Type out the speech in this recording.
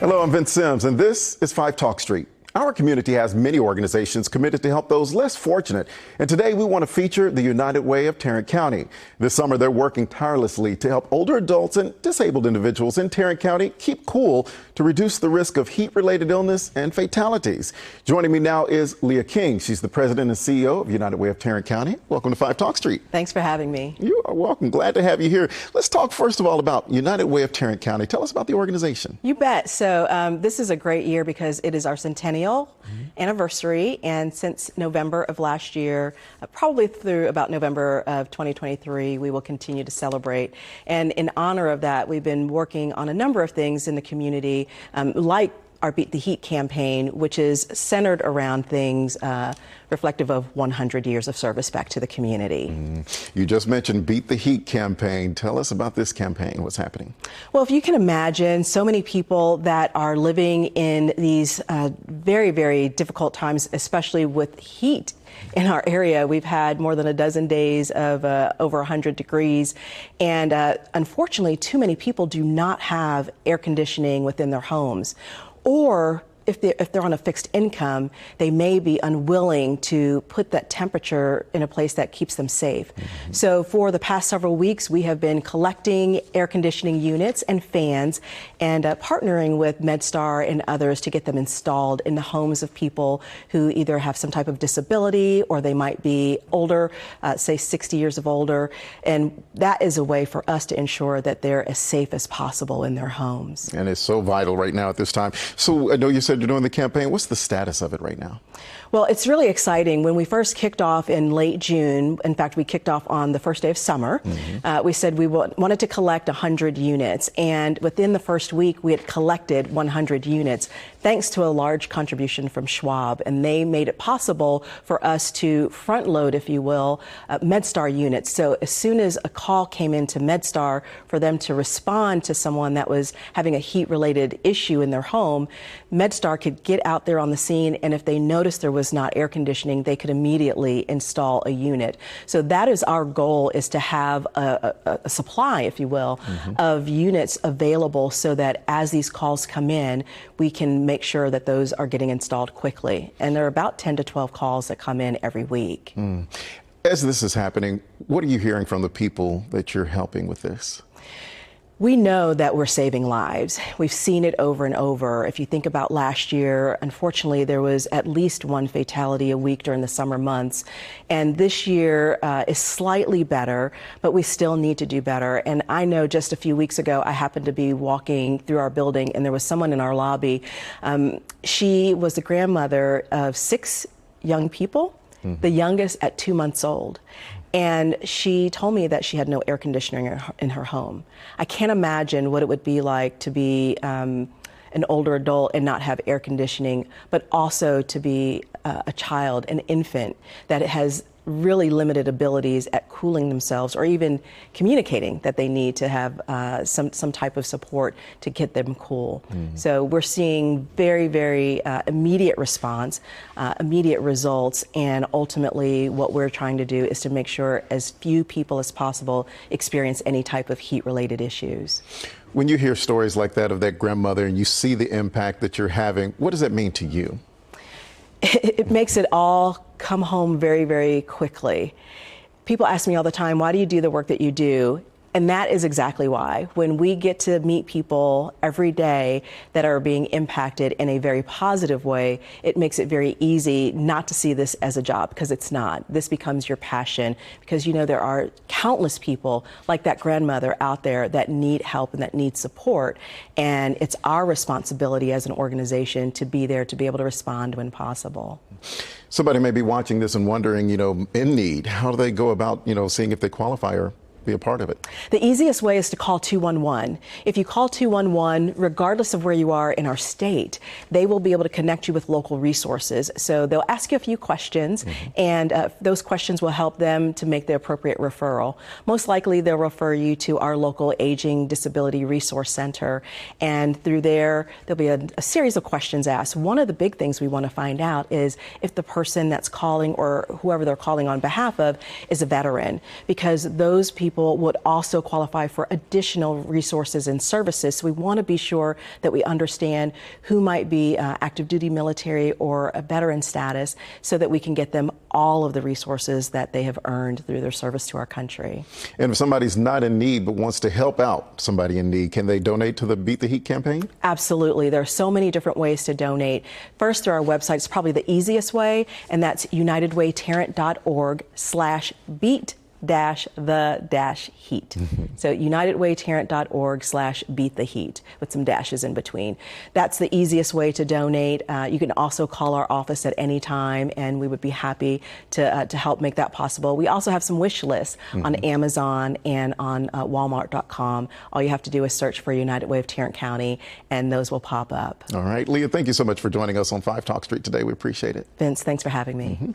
Hello, I'm Vince Sims, and this is 5 Talk Street. Our community has many organizations committed to help those less fortunate. And today we want to feature the United Way of Tarrant County. This summer, they're working tirelessly to help older adults and disabled individuals in Tarrant County keep cool to reduce the risk of heat-related illness and fatalities. Joining me now is Leah King. She's the president and CEO of United Way of Tarrant County. Welcome to 5 Talk Street. Thanks for having me. You are welcome. Glad to have you here. Let's talk first of all about United Way of Tarrant County. Tell us about the organization. You bet. So this is a great year because it is our centennial anniversary, and since November of last year, probably through about November of 2023, we will continue to celebrate. And in honor of that, we've been working on a number of things in the community, like our Beat the Heat campaign, which is centered around things reflective of 100 years of service back to the community. You just mentioned Beat the Heat campaign. Tell us about this campaign. What's happening? Well, if you can imagine, so many people that are living in these very, very difficult times, especially with heat in our area. We've had more than a dozen days of over 100 degrees. And unfortunately, too many people do not have air conditioning within their homes. Or if they're on a fixed income, they may be unwilling to put that temperature in a place that keeps them safe. So for the past several weeks, we have been collecting air conditioning units and fans and partnering with MedStar and others to get them installed in the homes of people who either have some type of disability or they might be older, say 60 years of older. And that is a way for us to ensure that they're as safe as possible in their homes. And it's so vital right now at this time. So I know you said you're doing the campaign. What's the status of it right now? Well, it's really exciting. When we first kicked off in late June, in fact, we kicked off on the first day of summer, we said we wanted to collect 100 units. And within the first week, we had collected 100 units, thanks to a large contribution from Schwab. And they made it possible for us to front load, if you will, MedStar units. So as soon as a call came into MedStar for them to respond to someone that was having a heat-related issue in their home, MedStar could get out there on the scene, and if they noticed there was not air conditioning, they could immediately install a unit. So that is our goal, is to have a supply, if you will, of units available so that as these calls come in, we can make sure that those are getting installed quickly. And there are about 10 to 12 calls that come in every week. As this is happening, what are you hearing from the people that you're helping with this? We know that we're saving lives. We've seen it over and over. If you think about last year, unfortunately, there was at least one fatality a week during the summer months. And this year is slightly better, but we still need to do better. And I know just a few weeks ago, I happened to be walking through our building, and there was someone in our lobby. She was the grandmother of 6 young people, the youngest at 2 months old. And she told me that she had no air conditioning in her home. I can't imagine what it would be like to be an older adult and not have air conditioning, but also to be a child, an infant that has really limited abilities at cooling themselves or even communicating that they need to have some type of support to get them cool. So we're seeing very, very immediate response, immediate results, and ultimately what we're trying to do is to make sure as few people as possible experience any type of heat-related issues. When you hear stories like that of that grandmother and you see the impact that you're having, what does that mean to you? It makes it all come home very, very quickly. People ask me all the time, why do you do the work that you do? And that is exactly why. When we get to meet people every day that are being impacted in a very positive way, it makes it very easy not to see this as a job, because it's not. This becomes your passion, because you know there are countless people like that grandmother out there that need help and that need support. And it's our responsibility as an organization to be there to be able to respond when possible. Somebody may be watching this and wondering, in need, how do they go about, seeing if they qualify or be a part of it? The easiest way is to call 211. If you call 211, regardless of where you are in our state, they will be able to connect you with local resources. So they'll ask you a few questions, and those questions will help them to make the appropriate referral. Most likely, they'll refer you to our local Aging Disability Resource Center, and through there, there'll be a series of questions asked. One of the big things we want to find out is if the person that's calling or whoever they're calling on behalf of is a veteran, because those people people would also qualify for additional resources and services. So we want to be sure that we understand who might be active duty military or a veteran status so that we can get them all of the resources that they have earned through their service to our country. And if somebody's not in need but wants to help out somebody in need, can they donate to the Beat the Heat campaign? Absolutely. There are so many different ways to donate. First, through our website is probably the easiest way, and that's unitedwaytarrant.org/beat-the-heat. So unitedwaytarrant.org/beat-the-heat with some dashes in between. That's the easiest way to donate. You can also call our office at any time, and we would be happy to help make that possible. We also have some wish lists on Amazon and on Walmart.com. All you have to do is search for United Way of Tarrant County, and those will pop up. All right, Leah, thank you so much for joining us on 5 Talk Street today. We appreciate it. Vince, thanks for having me.